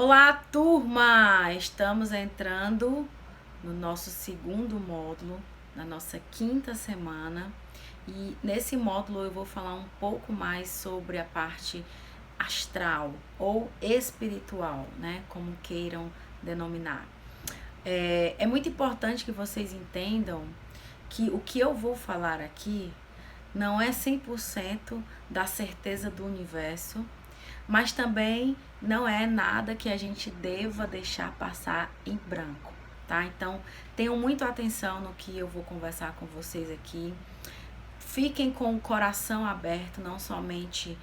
Olá, turma! Estamos entrando no nosso segundo módulo, na nossa quinta semana. E nesse módulo eu vou falar um pouco mais sobre a parte astral ou espiritual, né? Como queiram denominar. É muito importante que vocês entendam que o que eu vou falar aqui não é 100% da certeza do universo, mas também não é nada que a gente deva deixar passar em branco, tá? Então, tenham muito atenção no que eu vou conversar com vocês aqui. Fiquem com o coração aberto, não somente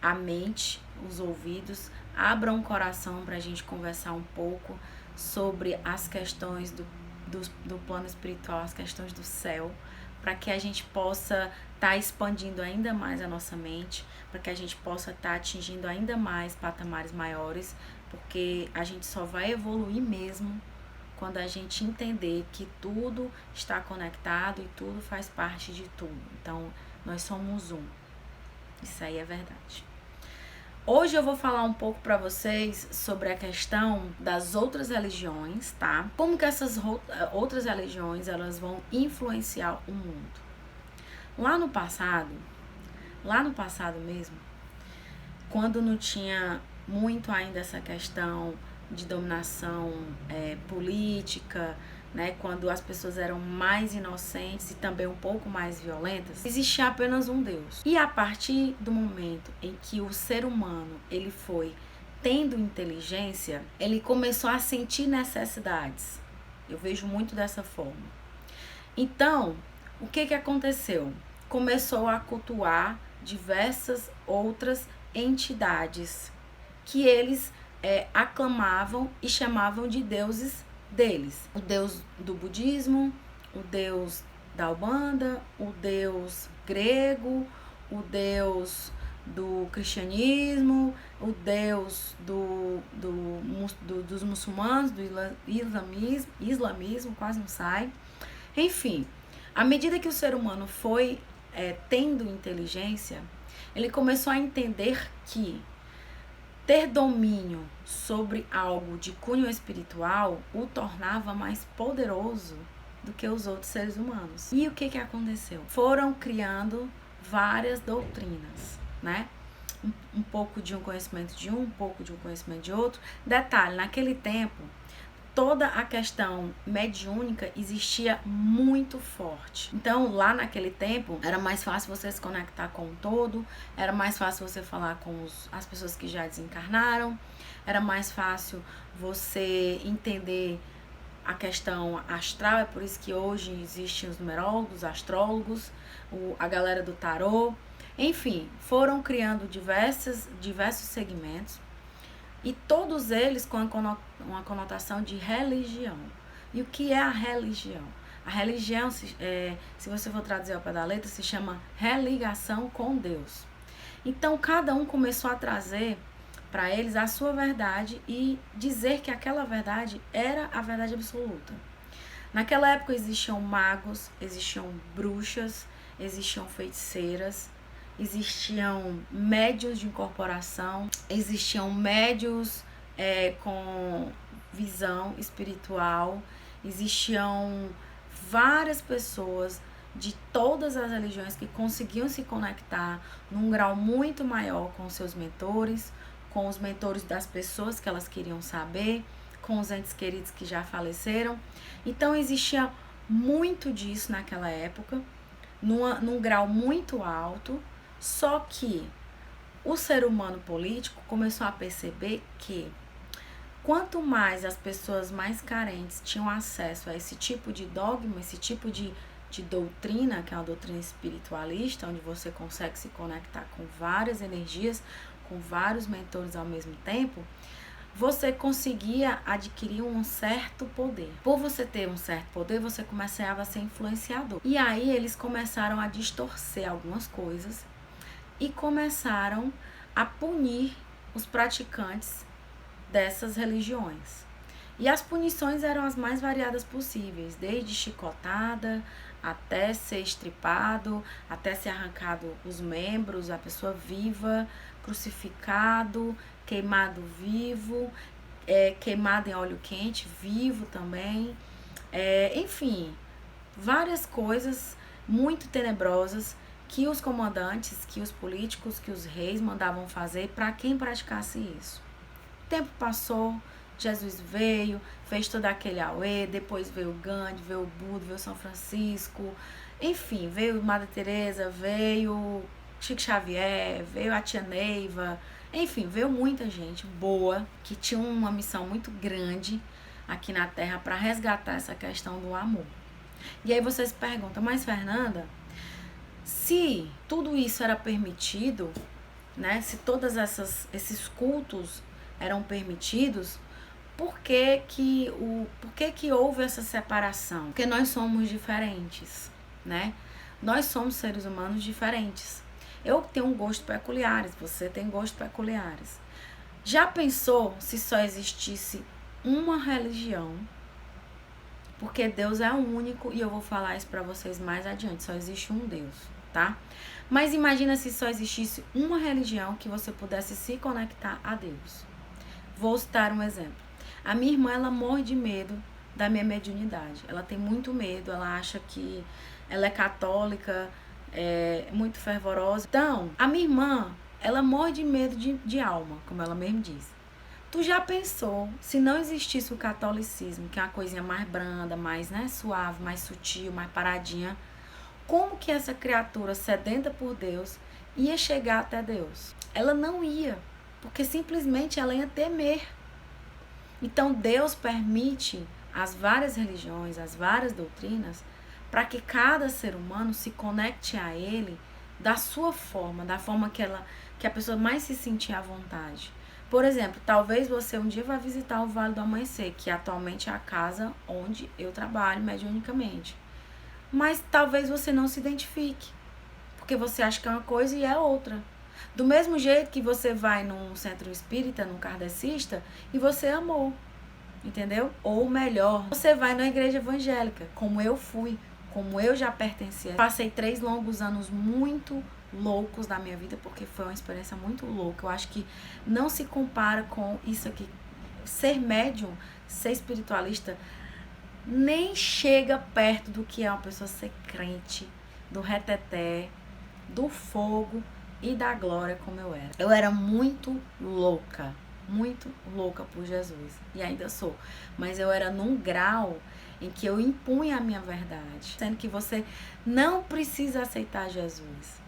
a mente, os ouvidos. Abram o coração para a gente conversar um pouco sobre as questões do plano espiritual, as questões do céu, para que a gente possa estar expandindo ainda mais a nossa mente, para que a gente possa estar atingindo ainda mais patamares maiores, porque a gente só vai evoluir mesmo quando a gente entender que tudo está conectado e tudo faz parte de tudo. Então, nós somos um. Isso aí é verdade. Hoje eu vou falar um pouco para vocês sobre a questão das outras religiões, tá? Como que essas outras religiões, elas vão influenciar o mundo. Lá no passado mesmo, quando não tinha muito ainda essa questão de dominação política, né, quando as pessoas eram mais inocentes e também um pouco mais violentas, existia apenas um Deus. E a partir do momento em que o ser humano ele foi tendo inteligência, ele começou a sentir necessidades. Eu vejo muito dessa forma. Então, o que aconteceu? Começou a cultuar diversas outras entidades que eles aclamavam e chamavam de deuses deles. O deus do budismo, o deus da Umbanda, o deus grego, o deus do cristianismo, o deus dos muçulmanos, do islamismo, quase não sai. Enfim, à medida que o ser humano foi tendo inteligência, ele começou a entender que ter domínio sobre algo de cunho espiritual o tornava mais poderoso do que os outros seres humanos. E o que aconteceu? Foram criando várias doutrinas, né? Um pouco de um conhecimento de um pouco de um conhecimento de outro. Detalhe, naquele tempo, toda a questão mediúnica existia muito forte. Então, lá naquele tempo, era mais fácil você se conectar com o todo, era mais fácil você falar com as pessoas que já desencarnaram, era mais fácil você entender a questão astral, é por isso que hoje existem os numerólogos, astrólogos, a galera do tarô. Enfim, foram criando diversos segmentos, e todos eles com uma conotação de religião. E o que é a religião? A religião, se você for traduzir ao pé da letra, se chama religação com Deus. Então, cada um começou a trazer para eles a sua verdade e dizer que aquela verdade era a verdade absoluta. Naquela época existiam magos, existiam bruxas, existiam feiticeiras, existiam médios de incorporação, existiam médios com visão espiritual, existiam várias pessoas de todas as religiões que conseguiam se conectar num grau muito maior com seus mentores, com os mentores das pessoas que elas queriam saber, com os entes queridos que já faleceram. Então existia muito disso naquela época, num grau muito alto. Só que o ser humano político começou a perceber que quanto mais as pessoas mais carentes tinham acesso a esse tipo de dogma, esse tipo de doutrina, que é uma doutrina espiritualista, onde você consegue se conectar com várias energias, com vários mentores ao mesmo tempo, você conseguia adquirir um certo poder. Por você ter um certo poder, você começava a ser influenciador. E aí eles começaram a distorcer algumas coisas e começaram a punir os praticantes dessas religiões. E as punições eram as mais variadas possíveis, desde chicotada até ser estripado, até ser arrancado os membros, a pessoa viva, crucificado, queimado vivo, queimado em óleo quente, vivo também. Enfim, várias coisas muito tenebrosas que os comandantes, que os políticos, que os reis mandavam fazer para quem praticasse isso. O tempo passou, Jesus veio, fez todo aquele auê, depois veio o Gandhi, veio o Buda, veio São Francisco, enfim, veio Madre Teresa, veio Chico Xavier, veio a tia Neiva, enfim, veio muita gente boa que tinha uma missão muito grande aqui na Terra para resgatar essa questão do amor. E aí vocês perguntam, mas Fernanda, se tudo isso era permitido, né? Se todos esses cultos eram permitidos, por que houve essa separação? Porque nós somos diferentes, né? Nós somos seres humanos diferentes. Eu tenho um gosto peculiares, você tem gostos peculiares. Já pensou se só existisse uma religião? Porque Deus é o único, e eu vou falar isso pra vocês mais adiante, só existe um Deus, tá? Mas imagina se só existisse uma religião que você pudesse se conectar a Deus. Vou citar um exemplo. A minha irmã, ela morre de medo da minha mediunidade. Ela tem muito medo, ela acha que ela é católica, muito fervorosa. Então, a minha irmã, ela morre de medo de alma, como ela mesmo diz. Tu já pensou, se não existisse o catolicismo, que é uma coisinha mais branda, mais, né, suave, mais sutil, mais paradinha, como que essa criatura sedenta por Deus ia chegar até Deus? Ela não ia, porque simplesmente ela ia temer. Então Deus permite as várias religiões, as várias doutrinas, para que cada ser humano se conecte a Ele da sua forma, da forma que a pessoa mais se sentir à vontade. Por exemplo, talvez você um dia vá visitar o Vale do Amanhecer, que atualmente é a casa onde eu trabalho mediunicamente. Mas talvez você não se identifique, porque você acha que é uma coisa e é outra. Do mesmo jeito que você vai num centro espírita, num kardecista, e você amou, entendeu? Ou melhor, você vai na igreja evangélica, como eu fui, como eu já pertencia. Passei 3 longos anos muito loucos da minha vida, porque foi uma experiência muito louca. Eu acho que não se compara com isso aqui. Ser médium, ser espiritualista, nem chega perto do que é uma pessoa ser crente, do reteté, do fogo e da glória como eu era. Eu era muito louca por Jesus, e ainda sou. Mas eu era num grau em que eu impunha a minha verdade, sendo que você não precisa aceitar Jesus.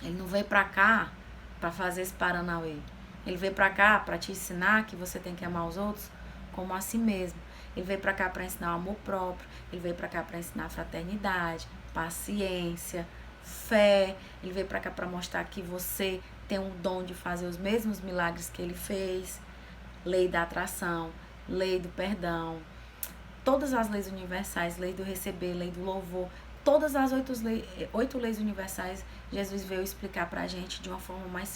Ele não veio pra cá pra fazer esse paranauê. Ele veio pra cá pra te ensinar que você tem que amar os outros como a si mesmo. Ele veio pra cá pra ensinar o amor próprio. Ele veio pra cá pra ensinar fraternidade, paciência, fé. Ele veio pra cá pra mostrar que você tem um dom de fazer os mesmos milagres que ele fez. Lei da atração, lei do perdão, todas as leis universais, lei do receber, lei do louvor. Todas as 8 leis universais, Jesus veio explicar pra gente de uma forma mais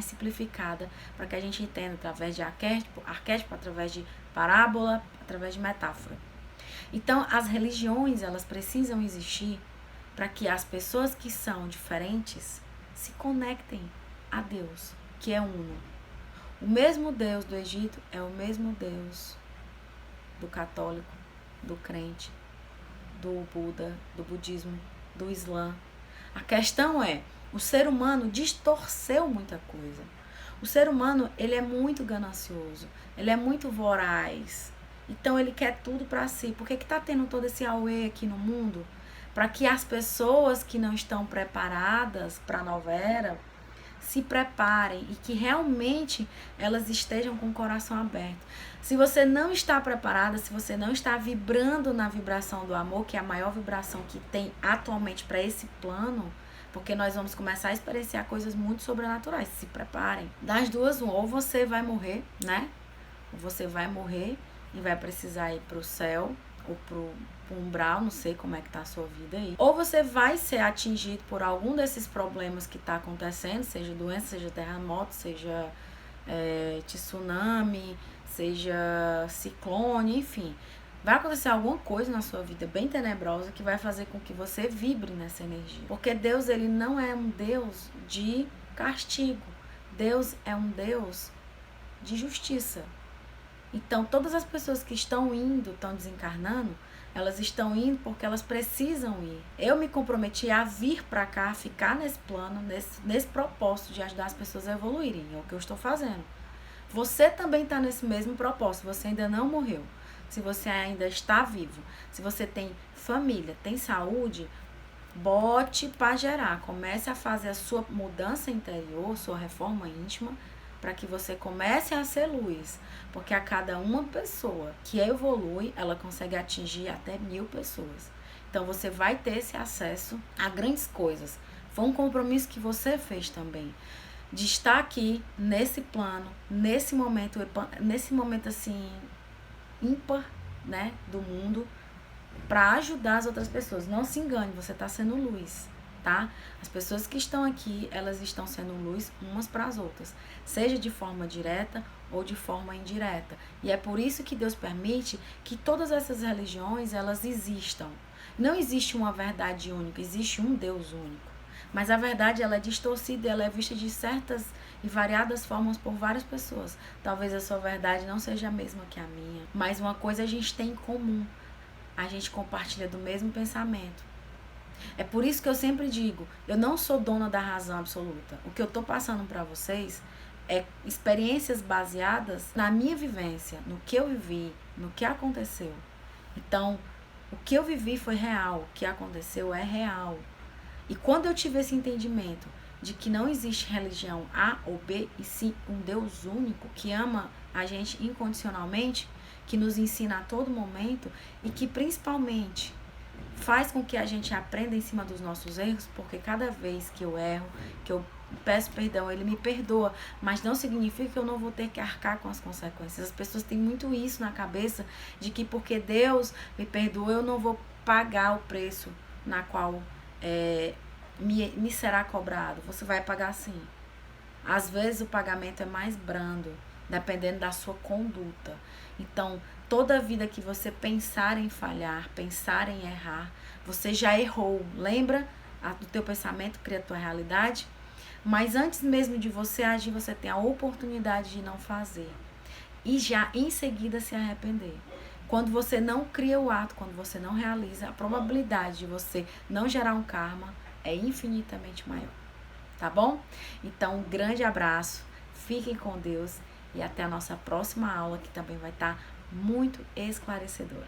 simplificada, para que a gente entenda através de arquétipo, através de parábola, através de metáfora. Então, as religiões, elas precisam existir para que as pessoas que são diferentes se conectem a Deus, que é uno. O mesmo Deus do Egito é o mesmo Deus do católico, do crente, do Buda, do budismo, do Islã. A questão é, o ser humano distorceu muita coisa. O ser humano, ele é muito ganancioso, ele é muito voraz. Então ele quer tudo para si. Por que tá tendo todo esse auê aqui no mundo? Para que as pessoas que não estão preparadas para a nova era se preparem e que realmente elas estejam com o coração aberto. Se você não está preparada, se você não está vibrando na vibração do amor, que é a maior vibração que tem atualmente para esse plano, porque nós vamos começar a experienciar coisas muito sobrenaturais. Se preparem. Das duas, ou você vai morrer, né? Ou você vai morrer e vai precisar ir para o céu ou pro umbral, não sei como é que tá a sua vida aí. Ou você vai ser atingido por algum desses problemas que tá acontecendo, seja doença, seja terremoto, seja tsunami, seja ciclone, enfim. Vai acontecer alguma coisa na sua vida bem tenebrosa que vai fazer com que você vibre nessa energia. Porque Deus, ele não é um Deus de castigo. Deus é um Deus de justiça. Então, todas as pessoas que estão indo, estão desencarnando, elas estão indo porque elas precisam ir. Eu me comprometi a vir para cá, ficar nesse plano, nesse propósito de ajudar as pessoas a evoluírem. É o que eu estou fazendo. Você também está nesse mesmo propósito. Você ainda não morreu. Se você ainda está vivo, se você tem família, tem saúde, bote para gerar. Comece a fazer a sua mudança interior, sua reforma íntima, para que você comece a ser luz. Porque a cada uma pessoa que evolui, ela consegue atingir até 1000 pessoas. Então você vai ter esse acesso a grandes coisas. Foi um compromisso que você fez também. De estar aqui, nesse plano, nesse momento assim, ímpar, né, do mundo, para ajudar as outras pessoas. Não se engane, você está sendo luz, tá? As pessoas que estão aqui, elas estão sendo luz umas para as outras, seja de forma direta ou de forma indireta. E é por isso que Deus permite que todas essas religiões, elas existam. Não existe uma verdade única, existe um Deus único. Mas a verdade, ela é distorcida, ela é vista de certas e variadas formas por várias pessoas. Talvez a sua verdade não seja a mesma que a minha, mas uma coisa a gente tem em comum. A gente compartilha do mesmo pensamento. É por isso que eu sempre digo, eu não sou dona da razão absoluta. O que eu tô passando para vocês é experiências baseadas na minha vivência, no que eu vivi, no que aconteceu. Então, o que eu vivi foi real, o que aconteceu é real. E quando eu tive esse entendimento de que não existe religião A ou B, e sim um Deus único que ama a gente incondicionalmente, que nos ensina a todo momento e que principalmente faz com que a gente aprenda em cima dos nossos erros, porque cada vez que eu erro, que eu peço perdão, ele me perdoa, mas não significa que eu não vou ter que arcar com as consequências. As pessoas têm muito isso na cabeça, de que porque Deus me perdoou, eu não vou pagar o preço na qual me será cobrado. Você vai pagar sim. Às vezes o pagamento é mais brando, dependendo da sua conduta. Então, toda vida que você pensar em falhar, pensar em errar, você já errou. Lembra? O teu pensamento cria a tua realidade. Mas antes mesmo de você agir, você tem a oportunidade de não fazer. E já em seguida se arrepender. Quando você não cria o ato, quando você não realiza, a probabilidade de você não gerar um karma é infinitamente maior. Tá bom? Então, um grande abraço, fiquem com Deus e até a nossa próxima aula, que também vai estar muito esclarecedora.